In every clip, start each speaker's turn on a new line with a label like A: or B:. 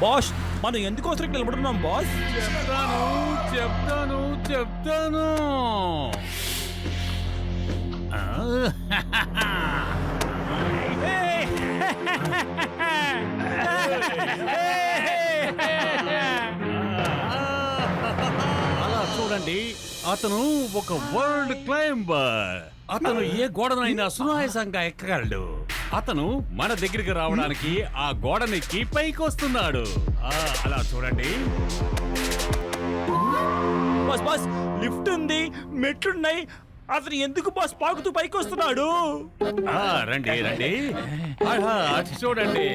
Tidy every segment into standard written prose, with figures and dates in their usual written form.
A: Boss మనం ఎందుకోసం నిలబడున్నాం boss?
B: చెప్తాను అలా చూడండి, అతను ఒక వరల్డ్ క్లైంబర్. అతను ఏ గోడనైనా సునాయాసంగా ఎక్కగలడు. అతను మన దగ్గరికి రావడానికి ఆ గోడనెక్కి పైకి వస్తున్నాడు. అలా చూడండి.
A: బాస్ బాస్ లిఫ్ట్ ఉంది, మెట్లున్నాయి, అతను ఎందుకు బాస్ పాకుతూ పైకి వస్తున్నాడు?
B: రండి రండి, అటు చూడండి.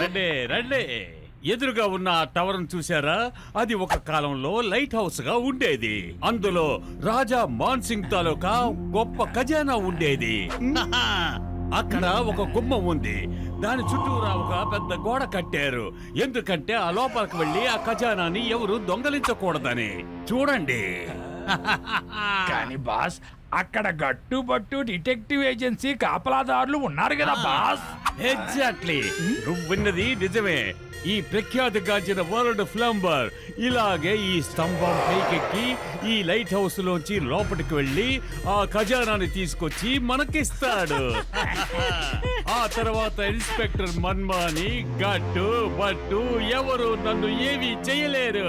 B: రండి రండి. ఎదురుగా ఉన్న టవర్ చూసారా? అది ఒక కాలంలో లైట్ హౌస్ గా ఉండేది. అందులో రాజా మాన్ సింగ్ తాలూకా గొప్ప ఖజానా ఉండేది. అక్కడ ఒక గుమ్మం ఉంది, దాని చుట్టూరా ఒక పెద్ద గోడ కట్టారు. ఎందుకంటే ఆ లోపలికి వెళ్లి ఆ ఖజానాని ఎవరు దొంగలించకూడదని. చూడండి.
C: కానీ బాస్, అక్కడ గట్టుబట్టు డిటెక్టివ్ ఏజెన్సీ కాపలాదారులు ఉన్నారు కదా బాస్.
B: ఎగ్జాక్ట్లీ, నువ్వు విన్నది నిజమే. ఈ ప్రఖ్యాతిగాంచిన వరల్డ్ ఫ్లంబర్ ఇలాగే ఈ స్తంభం పైకెక్కి ఈ లైట్ హౌస్ లోంచి లోపలికి వెళ్ళి ఆ ఖజానాని తీసుకొచ్చి మనకిస్తాడు. ఆ తర్వాత ఇన్స్పెక్టర్ మన్మాని, గట్టు బట్టు ఎవరు నన్ను ఏమీ చేయలేరు.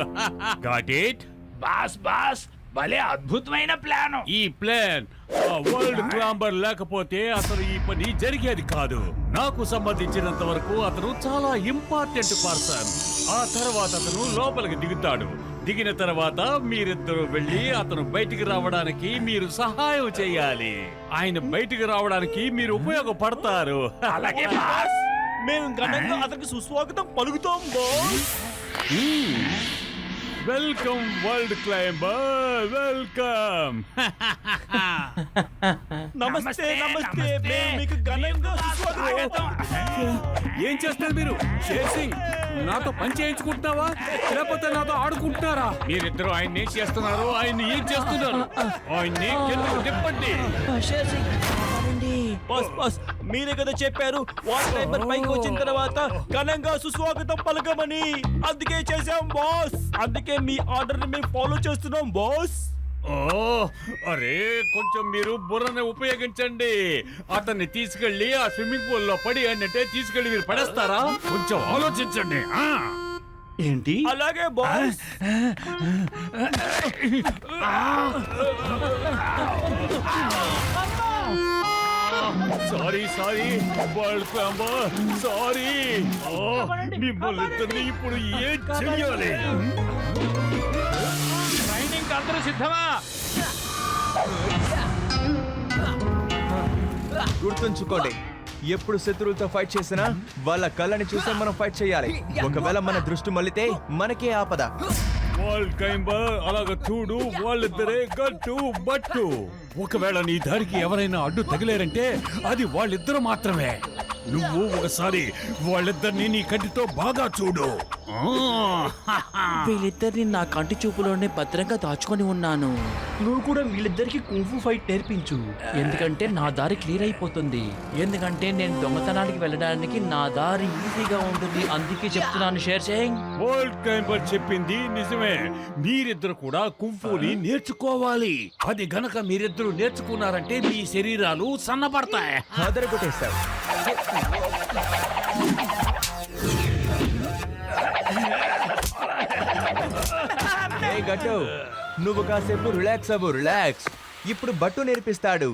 B: Got it?
C: బాస్ బాస్, భలే అద్భుతమైన ప్లాన్.
B: ఈ ప్లాన్ ఆ వరల్డ్ క్లైంబర్ లేకపోతే అసలు ఈ పని జరిగేది కాదు. నాకు సంబంధించినంత వరకు అతను చాలా ఇంపార్టెంట్ పర్సన్. ఆ తర్వాత అతను లోపలికి దిగుతాడు. దిగిన తర్వాత మీరిద్దరూ వెళ్ళి అతను బయటికి రావడానికి మీరు సహాయం చేయాలి. ఆయన బయటికి రావడానికి మీరు ఉపయోగపడతారు.
C: అలాగే బాస్.
A: మేము ఘనంగా అతనికి సుస్వాగతం పలుకుతాం boss.
B: Welcome world climber, welcome.
A: నమస్తే నమస్తే, మేము మీకు ఘనంగా సుస్వాగతం.
B: ఏం చేస్తారు మీరు? షేర్సింగ్, నాతో పని చేయించుకుంటున్నావా లేకపోతే నాతో ఆడుకుంటున్నారా? మీరిద్దరు ఆయన్ని ఏం చేస్తున్నారు? ఆయన్ని ఏం చేస్తున్నారు? ఆయన్ని కిందకు తిప్పండి.
A: బాస్ బాస్, మీరే కదా చెప్పారు వాల్ టైమర్ పైకి వచ్చిన తర్వాత ఘనంగా సుస్వాగతం పలకమని. అందుకే చేసాం బాస్. అందుకే మీ ఆర్డర్ ని మేము ఫాలో చేస్తున్నాం బాస్.
B: ఓ అరే, కొంచెం మీరు బుర్రని ఉపయోగించండి. అతన్ని తీసుకెళ్లి ఆ స్విమ్మింగ్ పూల్ లో పడి అంటే తీసుకెళ్లి మీరు పడేస్తారా? కొంచెం ఆలోచించండి.
A: ఏంటి? అలాగే boss.
B: Sorry sorry world climber, sorry. మిమ్మల్ని ఇద్దరిని ఇప్పుడు ఏం చెయ్యాలి?
C: ట్రైనింగ్ అందరూ సిద్ధమా?
D: గుర్తుంచుకోండి, ఎప్పుడు శత్రువులతో ఫైట్ చేసినా వాళ్ళ కళ్ళని చూసే మనం ఫైట్ చేయాలి. ఒకవేళ మన దృష్టి మళ్ళితే మనకే ఆపద.
B: వరల్డ్ క్లైంబర్, అలాగ చూడు, వాళ్ళిద్దరే గట్టు బట్టు. ఒకవేళ నీ దారికి ఎవరైనా అడ్డు తగిలేరంటే అది వాళ్ళిద్దరు మాత్రమే. నువ్వు ఒకసారి వాళ్ళిద్దరిని నీ కంటితో బాగా చూడు.
E: వీళ్ళిద్దరిని నా కంటి చూపులోనే భద్రంగా దాచుకొని ఉన్నాను.
A: నువ్వు కూడా వీళ్ళిద్దరికి కుంఫు ఫైట్ నేర్పించు.
E: ఎందుకంటే నా దారి క్లియర్ అయిపోతుంది. ఎందుకంటే నేను దొంగతనానికి వెళ్ళడానికి నా దారి ఈజీగా ఉంటుంది. అందుకే చెప్తున్నాను షేర్ సింగ్.
B: వరల్డ్ క్లైంబర్ చెప్పింది నిజమే. మీరిద్దరు కూడా కుంఫుని నేర్చుకోవాలి. అది గనక మీరిద్దరు నేర్చుకున్నారంటే మీ శరీరాలు సన్నపడతాయి.
D: అదరగొట్టేశావు. గట్టు, నువ్వు కాసేపు రిలాక్స్ అవ్వు. రిలాక్స్. ఇప్పుడు బట్టు నేర్పిస్తాడు.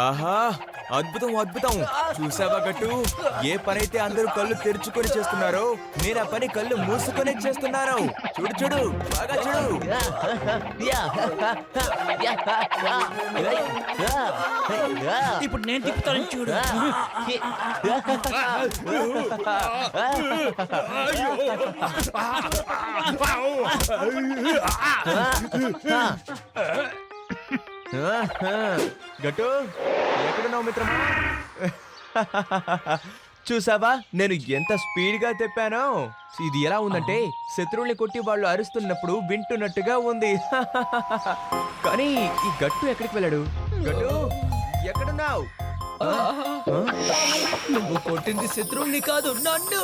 D: ఆహా, అద్భుతం అద్భుతం చూసావా గట్టు ఏ పనైతే అందరూ కళ్ళు తెరుచుకొని చేస్తున్నారో నేను ఆ పని కళ్ళు మూసుకొని చేస్తున్నాను చూడు చూడు బాగా చూడు
E: ఇప్పుడు నేను తిప్పుతాను చూడు.
D: గట్టు ఎక్కడున్నావు మిత్రమా చూసావా నేను ఎంత స్పీడ్ గా తెప్పానో ఇది ఎలా ఉందంటే శత్రువుల్ని కొట్టి వాళ్ళు అరుస్తున్నప్పుడు వింటున్నట్టుగా ఉంది కానీ ఈ గట్టు ఎక్కడికి వెళ్ళాడు గట్టు ఎక్కడున్నావు
F: నువ్వు కొట్టింది శత్రువుని కాదు నన్ను.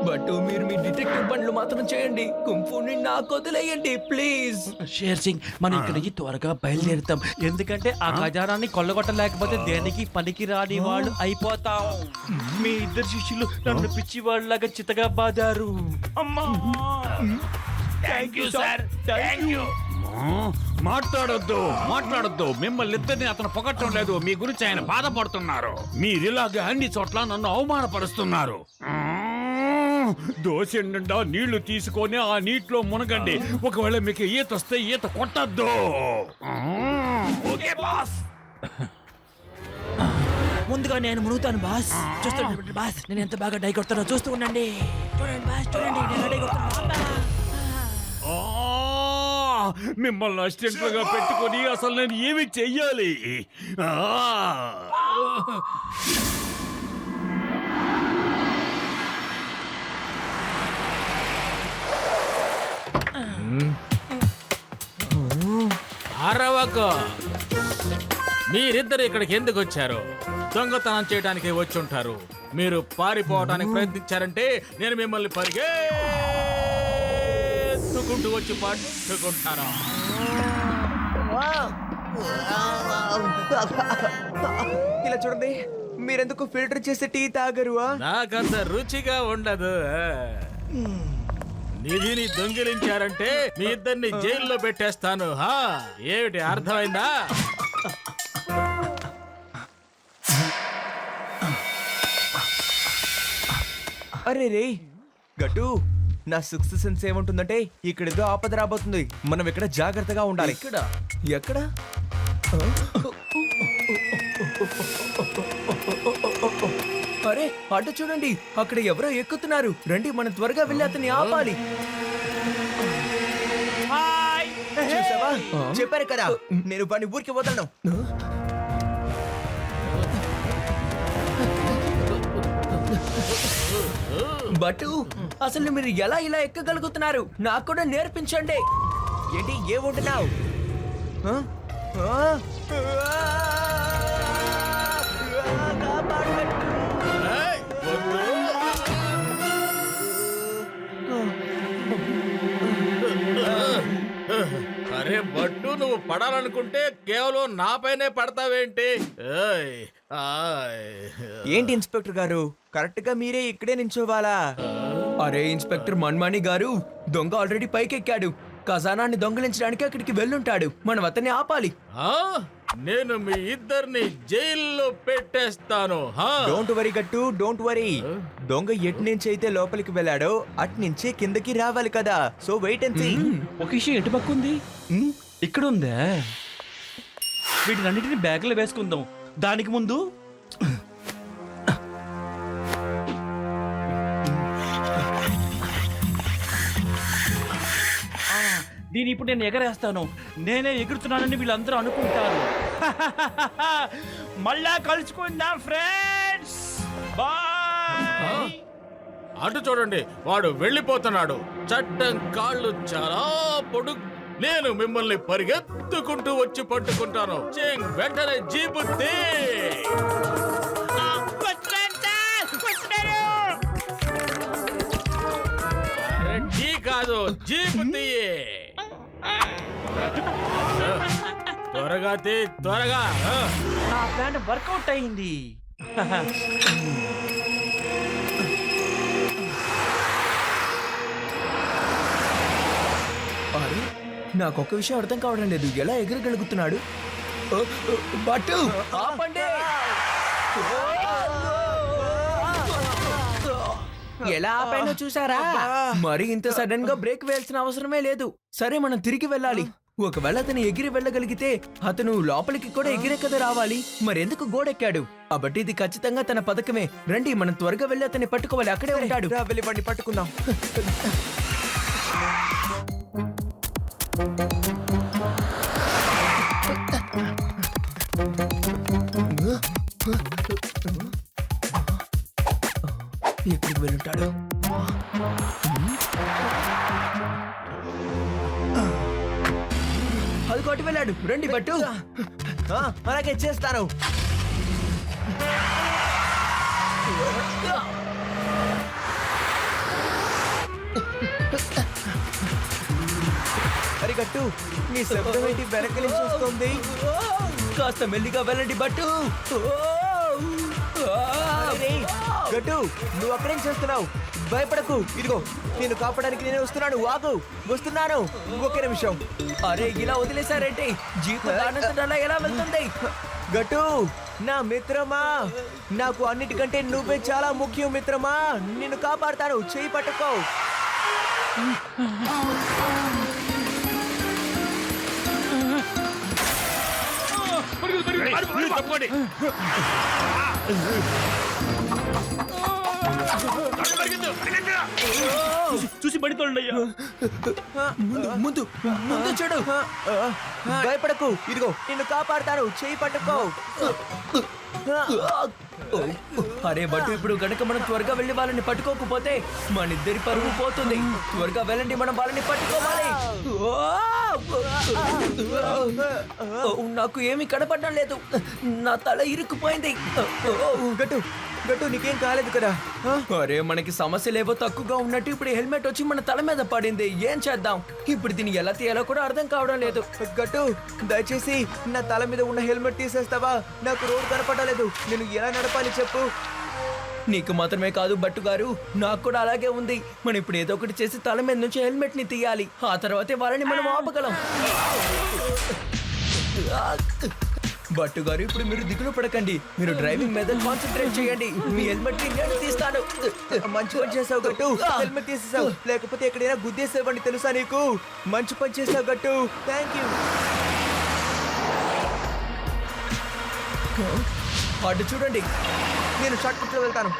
F: బట్ మీరు మీ డిటెక్టివ్ పనులు మాత్రం చేయండి, కుంఫుని నాకు వదిలేయండి ప్లీజ్.
E: షేర్ సింగ్ మనం ఇక్కడి నుంచి త్వరగా బయలుదేరుతాం, ఎందుకంటే ఆ ఖజానాన్ని కొల్లగొట్టలేకపోతే దేనికి పనికి రాని వాళ్ళు అయిపోతాం. మీ ఇద్దరు శిష్యులు నన్ను పిచ్చి వాళ్ళలాగా చితగా బాదారు. అమ్మా
C: thank you sir, thank you.
B: మాట్లాడొద్దు మిమ్మల్ని ఇద్దరిని అతను పొగట్టం లేదు, మీ గురించి ఆయన బాధపడుతున్నారు. మీరిలాగే అన్ని చోట్ల నన్ను అవమానపరుస్తున్నారు. దోశ నిండా నీళ్లు తీసుకొని ఆ నీటిలో మునగండి, ఒకవేళ మీకు ఈత వస్తే ఈత కొట్టద్దు.
C: Okay boss.
E: ముందుగా నేను మునుగుతాను బాస్. చూస్తుండండి బాస్, నేను ఎంత బాగా డై కొడతానో చూస్తూ ఉండండి. చూడండి బాస్, చూడండి నేను డై కొడతాను.
B: మిమ్మల్ని అసిస్టెంట్లుగా పెట్టుకొని అసలు నేను ఏమి చెయ్యాలి?
G: అరవకు, మీరిద్దరు ఇక్కడికి ఎందుకు వచ్చారు? దొంగతనం చేయడానికి వచ్చి ఉంటారు. మీరు పారిపోవడానికి ప్రయత్నించారంటే నేను మిమ్మల్ని పరిగెత్తుకుంటూ వచ్చి పట్టుకుంటాను.
D: ఇలా చూడండి మీరెందుకు ఫిల్టర్ చేసే టీ తాగరు
G: నాకంత రుచిగా ఉండదు. నిధిని దొంగిలించారంటే మీ ఇద్దరిని జైల్లో పెట్టేస్తాను. ఏమిటి అర్థమైందా?
D: అరే రే గట్టు నా సిక్స్త్ సెన్స్ ఏముంటుందంటే ఇక్కడ ఏదో ఆపద రాబోతుంది, మనం ఇక్కడ జాగ్రత్తగా ఉండాలి.
F: ఇక్కడ
D: ఎక్కడ
F: అరే అటు చూడండి, అక్కడ ఎవరో ఎక్కుతున్నారు. రండి మనం త్వరగా వెళ్ళి అతన్ని ఆపాలి.
D: చూసావా చెప్పారు కదా నేను పని ఊరికి వదలను.
F: బట్ అసలు మీరు ఎలా ఇలా ఎక్కగలుగుతున్నారు? నాకు కూడా నేర్పించండి.
D: ఏంటి ఏముంటున్నావు?
G: అరే బట్టు, నువ్వు పడాలనుకుంటే కేవలం నాపైనే పడతావేంటి?
D: ఏంటి ఇన్స్పెక్టర్ గారు కరెక్ట్ గా మీరే ఇక్కడే నించోవాలా?
F: అరే ఇన్స్పెక్టర్ మన్మాని గారు, దొంగ ఆల్రెడీ పైకెక్కాడు. ఖజానాన్ని దొంగిలించడానికి అక్కడికి వెళ్ళుంటాడు. మనం అతన్ని ఆపాలి.
G: నేను మీ ఇద్దరిని జైల్లో పెట్టేస్తాను.
D: డోంట్ వరీ గట్టు డోంట్ వరీ. దొంగ ఎటు నుంచి అయితే లోపలికి వెళ్ళాడో అటు నుంచి కిందకి రావాలి కదా. So wait and see.
E: ఒక విషయం ఎటు పక్క ఉంది? ఇక్కడ ఉందా? వీటినన్నిటిని బ్యాగ్లో వేసుకుందాం. దానికి ముందు దీని ఇప్పుడు నేను ఎగరేస్తాను. నేనే ఎగురుతున్నానని వీళ్ళందరూ అనుకుంటారు. మళ్ళా కలుసుకుందాం ఫ్రెండ్స్. బాయ్.
G: అటు చూడండి, వాడు వెళ్ళిపోతున్నాడు. చట్టం కాళ్ళు చాలా పొడుగు. నేను మిమ్మల్ని పరిగెత్తుకుంటూ వచ్చి పట్టుకుంటాను. వెంటనే జీపు తీ. అరే, టీ కాదు, జీపు తీయే. త్వరగా తీ, త్వరగా.
E: నా ప్లాన్ వర్కౌట్ అయింది.
F: అరే నాకు ఒక విషయం అర్థం కావడం లేదు, ఎలా ఎగరగలుగుతున్నాడు? బట్టు ఆపండి. ఎలా ఆపానో చూసారా? మరి ఇంత సడన్ గా బ్రేక్ వేయాల్సిన అవసరమే లేదు. సరే మనం తిరిగి వెళ్ళాలి. ఒకవేళ అతను ఎగిరి వెళ్ళగలిగితే అతను లోపలికి కూడా ఎగిరే కదా రావాలి. మరెందుకు గోడెక్కాడు? కాబట్టి ఇది ఖచ్చితంగా తన పథకమే. రండి మనం త్వరగా వెళ్ళి అతన్ని పట్టుకోవాలి. అక్కడే ఉంటాడు.
D: రా, వెళ్ళి వాడిని పట్టుకుందాం.
F: ఎక్కడికి వెళ్ళుంటాడు? అది కొట్టి వెళ్ళాడు. రండి బట్టు.
D: అలాగే చేస్తాను. అరిగట్టు, నీ శబ్దం ఏంటి వెనక నుంచి వస్తుంది?
F: కాస్త మెల్లిగా వెళ్ళండి బట్టు.
D: అరే, గట్టు, నువ్వు అక్కడేం చేస్తున్నావు? భయపడకు, ఇదిగో నేను కాపాడడానికి నేనే వస్తున్నాను. ఆగు, వస్తున్నాను. ఒకే నిమిషం.
F: అరే ఇలా వదిలేశారంటే జీవితం దానంతటా ఎలా వెళ్తుంది?
D: గట్టు, నా మిత్రమా, నాకు అన్నిటికంటే నువ్వే చాలా ముఖ్యం మిత్రమా. నిన్ను కాపాడతాను, చెయ్యి పట్టుకో.
B: తప్పండి.
A: చూసి పడితోండయ్యా.
F: ముందు ముందు చూడు.
D: భయపడకు, ఇదిగో నిన్ను కాపాడతాను, చెయ్యి పట్టుకో.
F: అరే బట్టు, ఇప్పుడు గనక మనం త్వరగా వెళ్ళి వాళ్ళని పట్టుకోకపోతే మన ఇద్దరి పరువు పోతుంది. త్వరగా వెళ్ళండి, మనం వాళ్ళని పట్టుకోవాలి. నాకు ఏమీ కనపడడం లేదు. నా తల ఇరుక్కుపోయింది.
D: గట్టు, గట్టు, నీకేం కాలేదు కదా?
F: అరే మనకి సమస్యలేవో తక్కువగా ఉన్నట్టు ఇప్పుడు హెల్మెట్ వచ్చి మన తల మీద పడింది. ఏం చేద్దాం? ఇప్పుడు దీన్ని ఎలా తీయాలో కూడా అర్థం కావడం లేదు.
D: గట్టు, దయచేసి నా తల మీద ఉన్న హెల్మెట్ తీసేస్తావా? నాకు రోడ్ కనపడలేదు. నేను ఎలా నడపాలి చెప్పు?
F: నీకు మాత్రమే కాదు బట్టు గారు, నాకు కూడా అలాగే ఉంది. మనం ఇప్పుడు ఏదో ఒకటి చేసి తల మీద నుంచి హెల్మెట్ ని తీయాలి. ఆ తర్వాతే వాళ్ళని మనం ఆపగలం. బట్టు గారు, ఇప్పుడు మీరు దిగులు పడకండి. మీరు డ్రైవింగ్ మీద కాన్సన్ట్రేట్ చేయండి. మీ హెల్మెట్ ని నేను తీస్తాను.
D: మంచి పని చేసావు గట్టు, హెల్మెట్ తీసేసావు. లేకపోతే ఎక్కడైనా గుద్దేసేవాడిని, తెలుసా నీకు? మంచి పని చేసావు గట్టు, థ్యాంక్ యూ.
F: అటు చూడండి.
D: నేను షార్ట్ కట్ లో వెళ్తాను.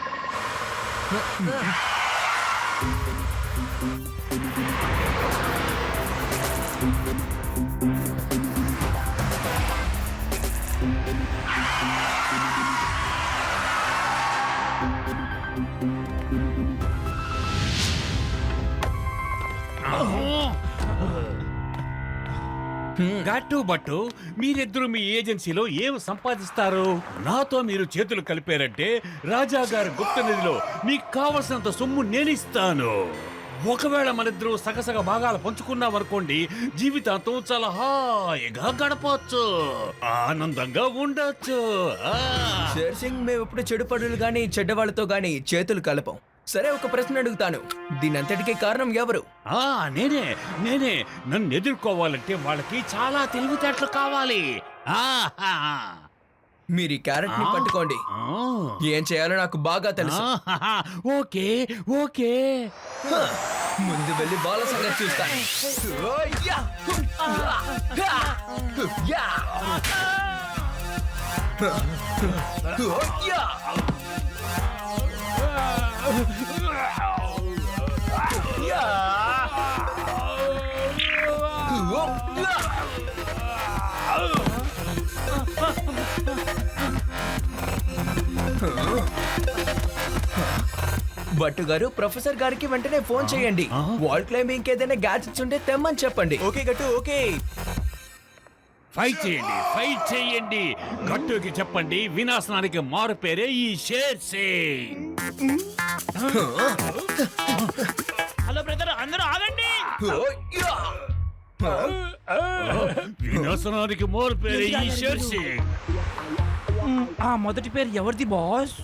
B: గట్టు బట్టు, మీరిద్దరు మీ ఏజెన్సీలో ఏం సంపాదిస్తారు? నాతో మీరు చేతులు కలిపారంటే రాజా గారి గుప్త నిధిలో మీకు కావలసినంత సొమ్ము నేనిస్తాను. ఒకవేళ మనిద్దరూ సగసగ భాగాలు పంచుకున్నామనుకోండి, జీవితాంతం చాలా హాయిగా గడపచ్చు, ఆనందంగా ఉండొచ్చు.
F: షేర్ సింగ్, మేము ఇప్పుడు చెడు పనులు గాని చెడ్డవాళ్ళతో గాని చేతులు కలపం. సరే, ఒక ప్రశ్న అడుగుతాను. దీనంతటికీ కారణం ఎవరు?
B: నేనే నేనే నన్ను ఎదుర్కోవాలంటే వాళ్ళకి చాలా తెలివితేటలు కావాలి.
F: మీరు ఈ క్యారెట్ ని పట్టుకోండి. ఏం చేయాలో నాకు బాగా తెలుసు.
B: Okay okay.
F: ముందు వెళ్ళి బాల సంగతి చూస్తాను. భట్టు గారు, ప్రొఫెసర్ గారికి వెంటనే ఫోన్ చేయండి. వాల్ క్లైంబింగ్ ఏదైనా గ్యాడ్జెట్స్ ఉంటే తెమ్మని చెప్పండి.
D: ఓకే గట్టు, ఓకే.
B: ఫైట్ చేయండి, ఫైట్ చేయండి. గట్టుకి చెప్పండి, వినాశనానికి మారు పేరే ఈ షేర్ సింగ్.
A: హలో బ్రదర్, అందరూ ఆగండి.
B: వినాశనానికి మారు పేరే ఈ షేర్ సింగ్.
E: ఆ మొదటి పేరు ఎవరిది బాస్?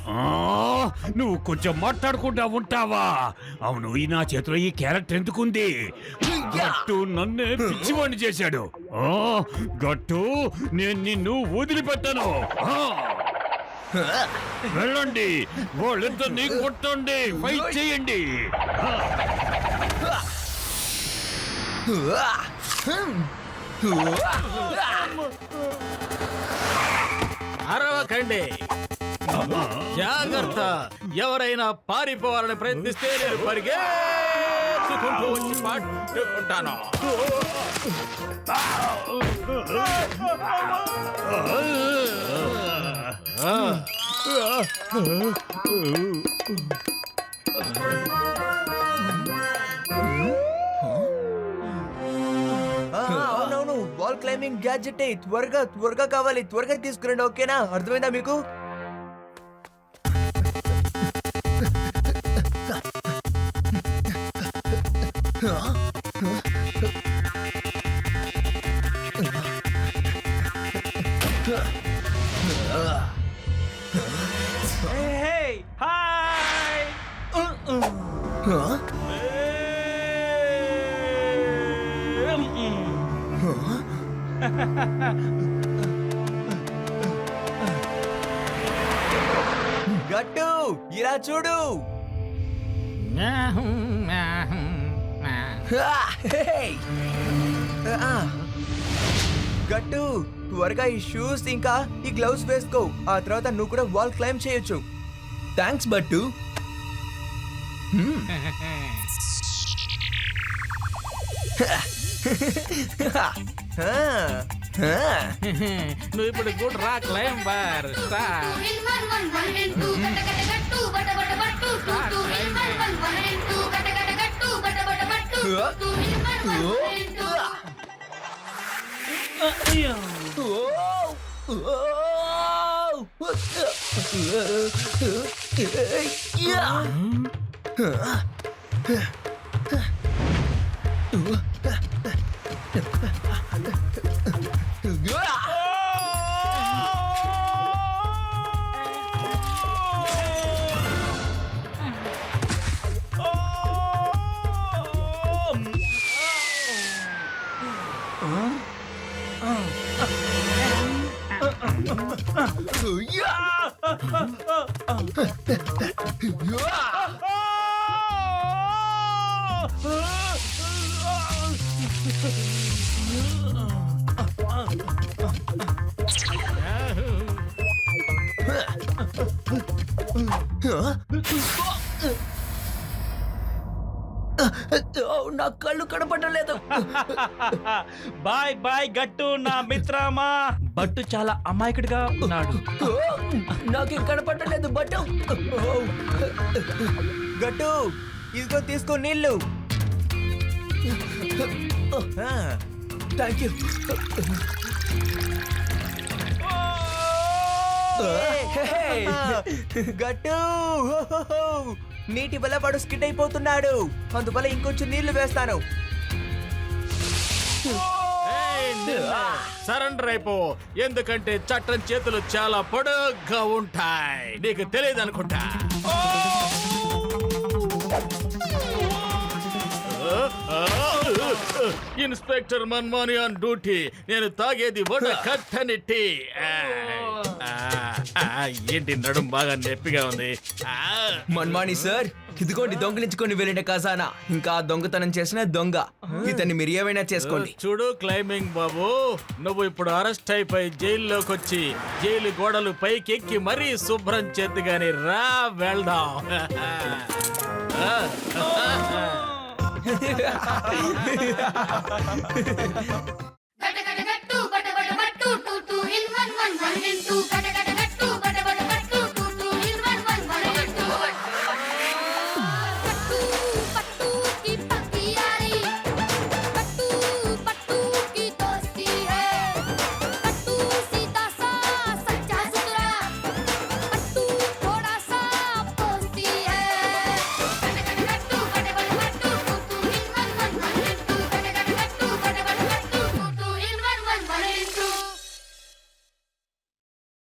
B: నువ్వు కొంచెం మాట్లాడకుండా ఉంటావా? అవును, ఈ నా చేతిలో ఈ క్యారెక్టర్ ఎందుకుంది? గట్టు నన్నే పిచ్చివాణ్ణి చేశాడు. గట్టు, నేను నిన్ను వదిలిపెట్టాను. వెళ్ళండి, వాళ్ళిద్దరిని కొట్టండి, ఫైట్ చేయండి.
G: అరవకండి, జాగ్రత్త. ఎవరైనా పారిపోవాలని ప్రయత్నిస్తే నేను పరిగెత్తుకుంటూ వచ్చి పట్టుకుంటాను.
D: అవునవును, వాల్ క్లైంబింగ్ గ్యాడ్జెట్ త్వరగా త్వరగా కావాలి, త్వరగా తీసుకురండి. ఓకేనా? అర్థమైందా మీకు?
A: Hey, hi.
D: గట్టు, ఇలా చూడు. గట్టు, త్వరగా ఈ షూస్ ఇంకా ఈ గ్లౌస్ వేసుకో. ఆ తర్వాత నువ్వు కూడా వాల్ క్లైంబ్ చేయొచ్చు.
F: థ్యాంక్స్ బట్టు.
G: నువ్వు ఇప్పుడు గుడ్ రా క్లైంబర్.
F: నా కళ్ళు కనపడలేదు.
E: బాయ్ బాయ్ గట్టు నా మిత్రమా. బట్టు చాలా అమాయకుడిగా ఉన్నాడు.
F: నాకేం కనపడలేదు బట్టు.
D: గట్టు, ఇదిగో తీసుకో నీళ్ళు.
F: Thank you.
D: గట్టు, నీటి వల్ల వాడు స్కిడ్ అయిపోతున్నాడు. అందువల్ల ఇంకొంచెం నీళ్లు వేస్తాను.
G: సరెండర్ అయిపో, ఎందుకంటే చట్టం చేతులు చాలా పొడుగ్గా ఉంటాయి. నీకు తెలియదు అనుకుంటా. Inspector Manmani on duty. నేను తాగేది వడ కట్టని టీ. ఏంటి నడుం బాగా నొప్పిగా ఉంది.
F: మన్మాని సార్, ఇదిగోండి దొంగలించుకొని వెళ్ళిన ఖజానా. ఇంకా దొంగతనం చేసిన దొంగ. ఇతన్ని మీరు ఏమైనా చేసుకోండి.
G: చూడు క్లైంబింగ్ బాబు, నువ్వు ఇప్పుడు అరెస్ట్ అయిపోయి జైల్లోకి వచ్చి జైలు గోడలు పైకెక్కి మరీ శుభ్రం చేద్దు గాని రా వెళ్దాం.
C: గట్టు బట బట బట్టు 2 2 in 1 1 1 in 2